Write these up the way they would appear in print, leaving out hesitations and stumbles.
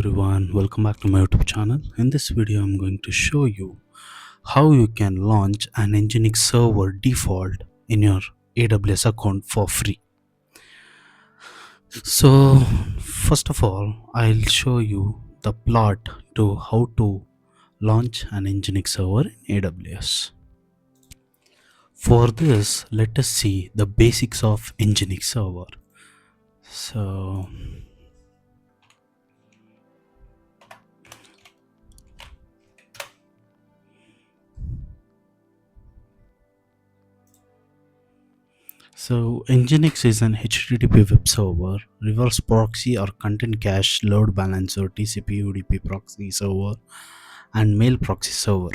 everyone, welcome back to my YouTube channel. In this video I'm going to show you how you can launch an Nginx server default in your AWS account for free. So first of all, I'll show you the plot to how to launch an Nginx server in AWS. For this, let us see the basics of Nginx server. So Nginx is an HTTP web server, reverse proxy or content cache, load balancer, TCP UDP proxy server, and mail proxy server.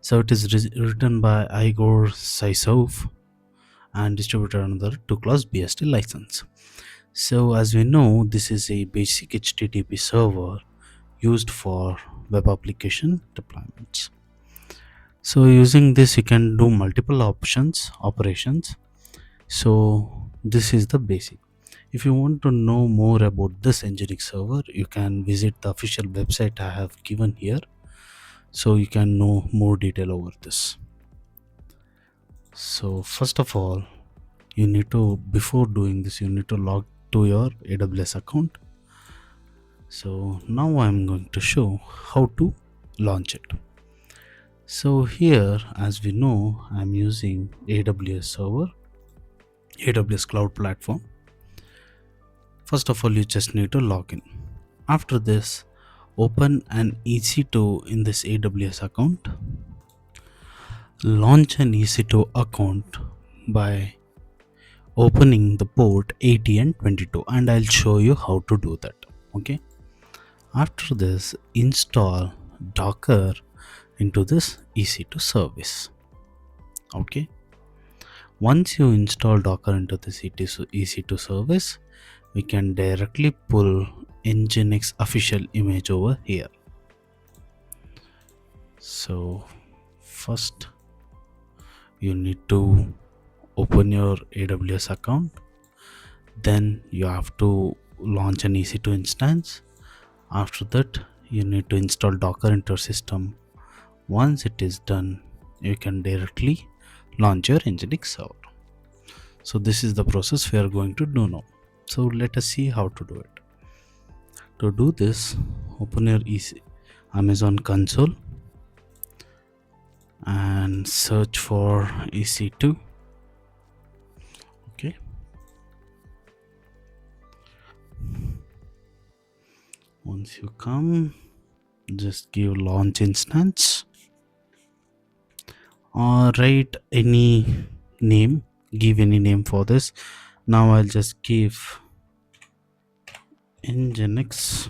So it is written by Igor Saisov and distributed under 2-class BSD license. So as we know, this is a basic HTTP server used for web application deployments. So using this you can do multiple operations. So this is the basic. If you want to know more about this Nginx server, you can visit the official website I have given here, so you can know more detail over this. So first of all, before doing this, you need to log to your AWS account. So now I'm going to show how to launch it. So here, as we know, I'm using AWS server, AWS cloud platform. First of all, you just need to log in. After this, open an EC2 in this AWS account. Launch an EC2 account by opening the port 80 and 22, and I'll show you how to do that. Okay. After this, install Docker into this EC2 service. Okay. Once you install Docker into this EC2 service, we can directly pull Nginx official image over here. So first you need to open your AWS account, then you have to launch an EC2 instance. After that, you need to install Docker into your system. Once it is done, you can directly launch your Nginx server. So this is the process we are going to do now. So let us see how to do it. To do this, open your Amazon console and search for EC2. Okay. Once you come, just give launch instance or write any name, give any name for this. Now I'll just give Nginx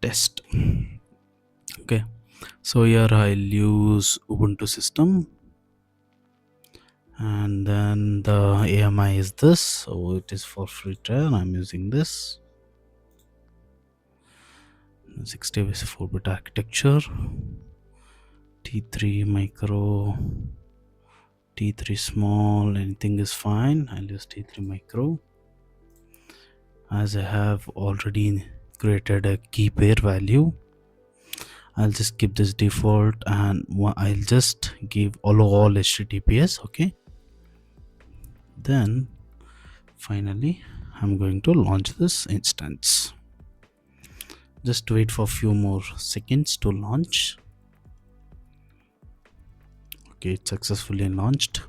-test. Okay, so here I'll use Ubuntu system, and then the AMI is this, so it is for free trial. I'm using this 64-bit architecture, T3 micro, T3 small, anything is fine. I'll use T3 micro, as I have already created a key pair value. I'll just keep this default, and I'll just give all HTTPS. Okay, then finally I'm going to launch this instance. Just wait for a few more seconds to launch. Okay, it's successfully launched.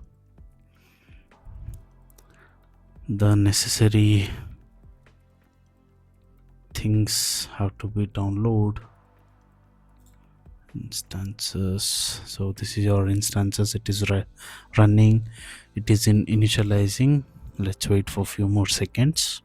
The necessary things have to be downloaded. Instances. So this is your instances. It is running. It is in initializing. Let's wait for a few more seconds.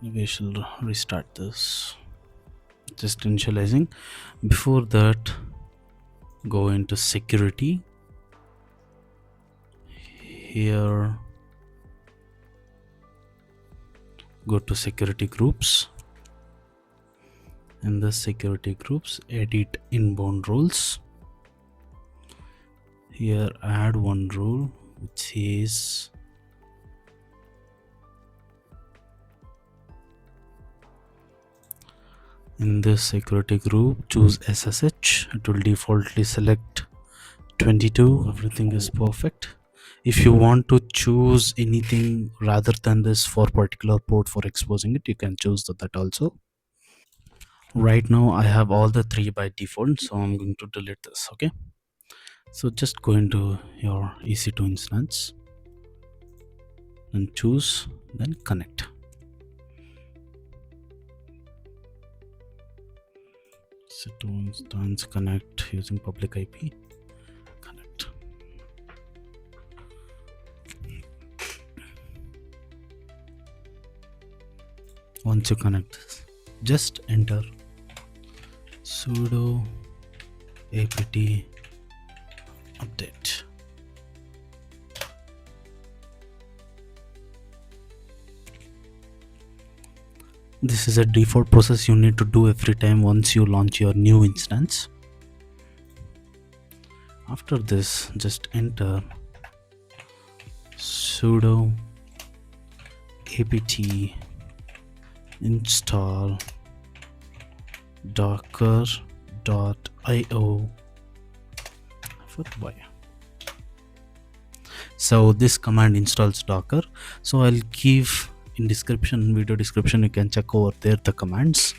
We shall restart this. Just initializing. Before that, go into security. Here, go to security groups. In the security groups, edit inbound rules. Here, add one rule which is in this security group, choose SSH. It will defaultly select 22. Everything is perfect. If you want to choose anything rather than this for particular port for exposing it, you can choose that also. Right now I have all the three by default, so I'm going to delete this. Okay, so just go into your EC2 instance and choose, then connect. EC2 instance connect using public IP. Connect. Once you connect this, just enter sudo apt update. This is a default process you need to do every time once you launch your new instance. After this, just enter sudo apt install docker.io for y. So this command installs Docker. So I'll give in description, video description, you can check over there the commands.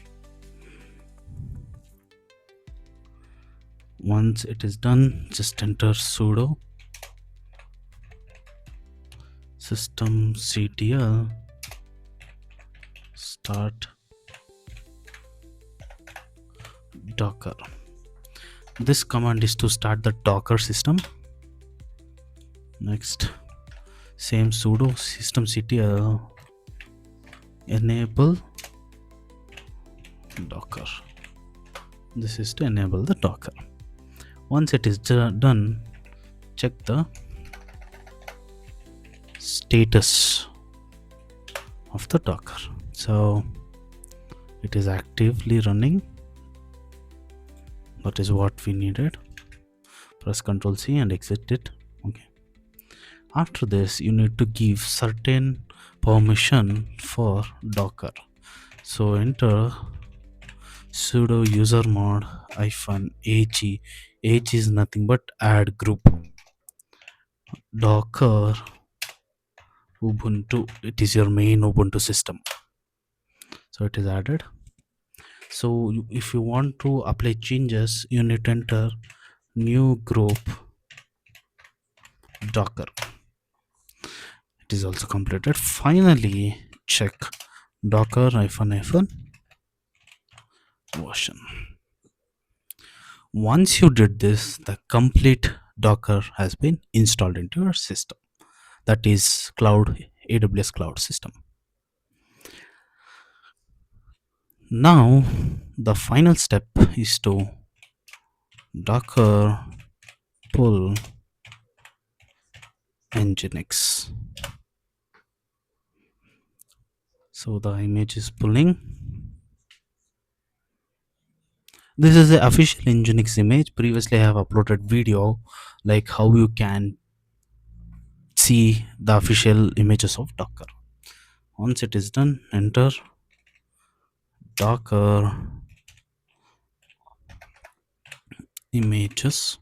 Once it is done, just enter sudo systemctl start docker. This command is to start the Docker system. Next, same sudo systemctl enable docker. This is to enable the Docker. Once it is done, check the status of the Docker. So it is actively running. That is what we needed. Press Ctrl C and exit it. Okay. After this, you need to give certain permission for Docker. So enter sudo usermod -ag. Age is nothing but add group. Docker Ubuntu. It is your main Ubuntu system. So it is added. So if you want to apply changes, you need to enter new group Docker. It is also completed. Finally, check docker -version. Once you did this, the complete Docker has been installed into your system. That is AWS cloud system. Now the final step is to docker pull nginx. So the image is pulling. This is the official nginx image. Previously I have uploaded video like how you can see the official images of Docker. Once it is done, enter docker images.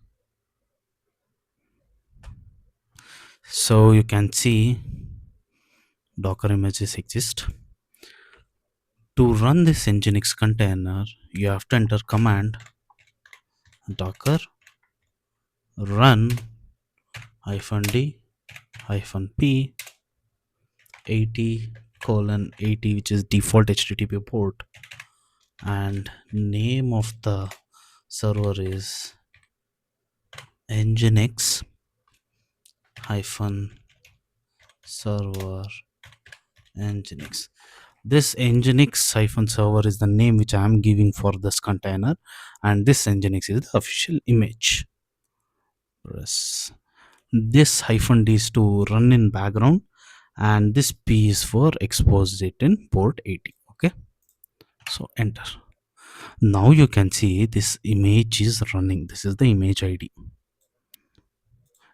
So you can see Docker images exist. To run this nginx container, you have to enter command docker run -d -p 80:80, which is default HTTP port, and name of the server is nginx-server nginx. This nginx-server is the name which I am giving for this container, and this nginx is the official image. Press this hyphen d is to run in background, and this p is for expose it in port 80. Okay, so enter. Now you can see this image is running. This is the image id.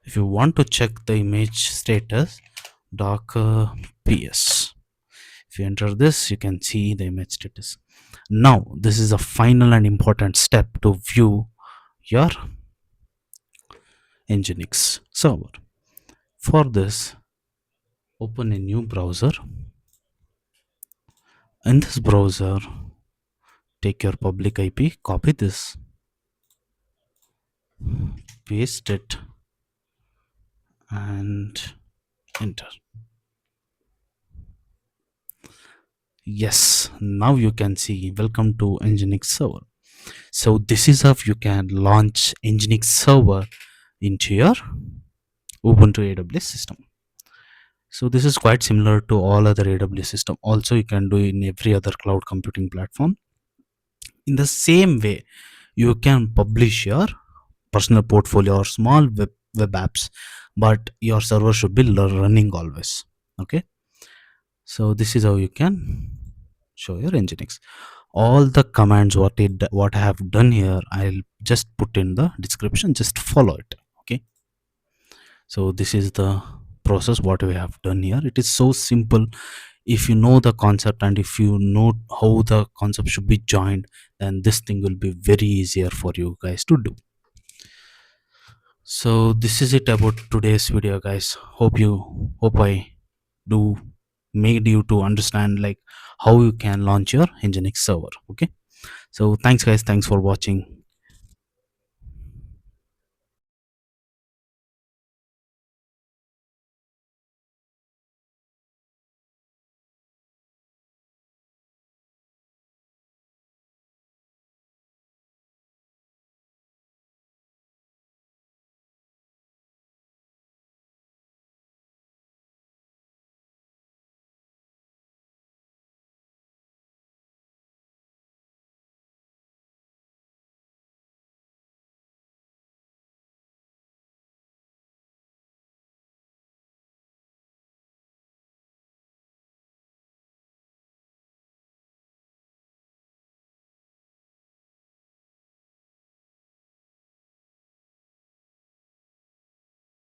If you want to check the image status, docker ps, if you enter this, you can see the image status. Now this is a final and important step to view your nginx server. For this, open a new browser. In this browser, take your public ip, copy this, paste it, and enter. Yes, now you can see welcome to nginx server. So this is how you can launch nginx server into your Ubuntu AWS system. So this is quite similar to all other AWS system. Also, you can do in every other cloud computing platform. In the same way, you can publish your personal portfolio or small web apps, but your server should be running always. Okay. So this is how you can show your nginx. All the commands what I have done here, I'll just put in the description. Just follow it. Okay. So this is the process what we have done here. It is so simple. If you know the concept and if you know how the concept should be joined, then this thing will be very easier for you guys to do. So this is it about today's video, guys. Hope I do made you to understand like how you can launch your nginx server. Okay, so thanks guys, thanks for watching.